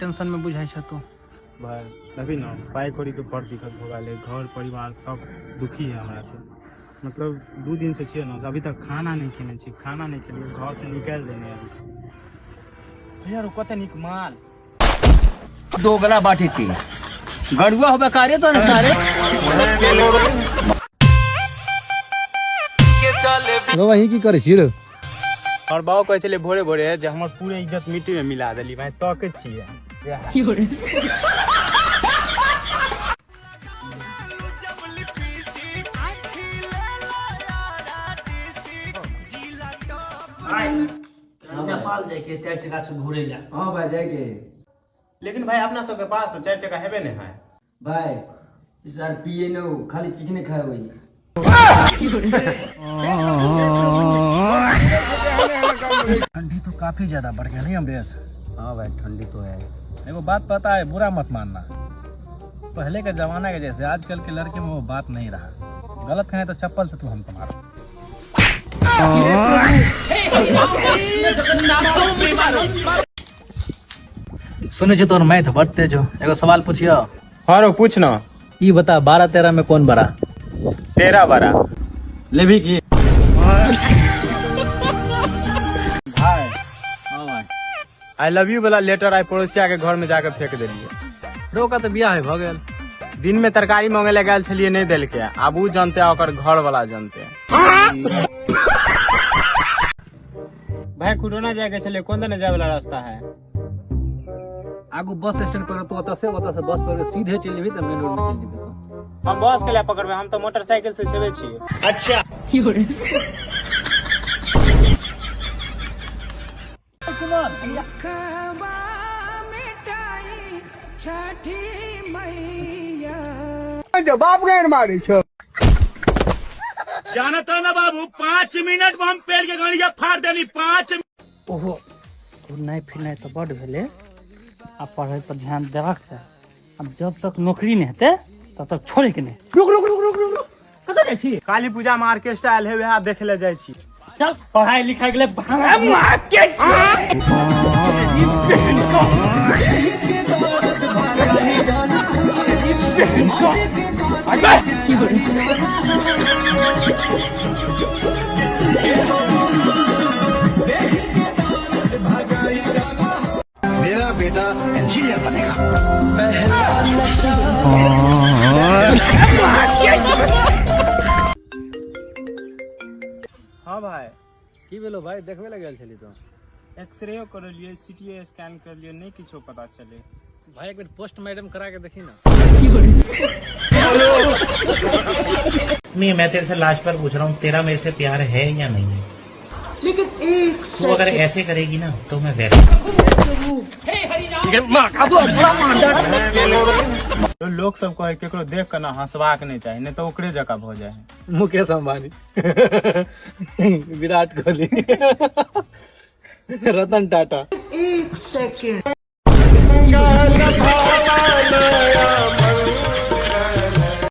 Tension में बुझाई छ तू। भाई अभी ना पाई कौड़ी के बड़ दिक्कत हो गए, घर परिवार सब दुखी है हमारा से। मतलब 2 दिन से छिए ना, अभी तक खाना नहीं खेने छी, खाना नहीं खेलिए, घर से निकाल देने अभी। यार कते निक माल दो गला बाटी थी गड़ुआ हो बेकारे तो ना सारे। तो वही की करे छी रे? और बाबू कहे चले भोरे भोरे है जे हमर पूरे इज्जत मिट्टी में मिला देली भाई, तो के छिए नेपाल जाके 4 चक्का से घूरे ला। हाँ भाई जाके। लेकिन भाई अपना सबके पास तो 4 चक्का हेबे नहीं है भाई इस बार पिए न खाली चिकने खाए हुई। ठंडी तो काफी ज्यादा बढ़ गया नहीं अमरेश? हाँ भाई ठंडी तो है। एगो बात पता है, बुरा मत मानना, पहले के जमाना के जैसे आजकल के लड़के में वो बात नहीं रहा। गलत कहें तो चप्पल से तू हम तुम्हारा। सुने छे तोर मैथ बड़ तेज हो, एगो सवाल पूछियो। हाँ रो पूछ ना। ई बता 12-13 में कौन बड़ा? 13 12 लेवी की आई लव यू वाला लेटर आई पड़ोसिया के घर में जाके फेंक देलिए। रोका तो बियाह है भ गेल। दिन में तरकारी मांगे ले गए छलिए, नहीं दिल के। अब ऊ जानते ओकर घर वाला जानते। भाई कुडोना जाके चले, कौन देने जाए वाला रास्ता है? आगू बस स्टैंड पर तो ओतसे बस पर सीधे चल जेबी त मेन रोड में चल जेबी। तो हम बस के लिए पकड़बे, हम तो मोटरसाइकिल से चले छिए। अच्छा बाप गैर मारी छो जाना था ना बाबू, 5 मिनट में हम पेड़ के गड़िया फाड़ देनी। 5 ओहो घूरनाइ फिरनाइ तो बड़ भेले, अब पढ़ाई पर ध्यान देबाक चाही। अब जब तक नौकरी नहीं हेतै तब तक छोड़े के नहीं। रुक रुक रुक रुक रुक कतऽ जाइ छी? काली पूजा में ऑर्केस्ट्रा आयल है, वह देखे ले जाय छी। चल पढ़ाई लिखाई के लिए मेरा बेटा इंजीनियर बनेगा। हाँ भाई की भेलो भाई? देखबे लगे गेल छली तो? एक्सरे कर लिए, सीटी स्कैन कर लिए, नहीं किछो पता चले। भाई एक बार पोस्टमार्टम करा के देखी ना। नहीं, मैं तेरे से लास्ट बार पूछ रहा हूँ, तेरा मेरे से प्यार है या नहीं है? लेकिन एक तू अगर ऐसे करेगी ना तो मैं वैसे। तो लोग सब को केकरो देख कर ना हंसवाक नहीं चाहिए, नहीं तो ओकरे जगह हो जाए। मुकेश अंबानी, विराट कोहली, रतन टाटा। एक सेकंड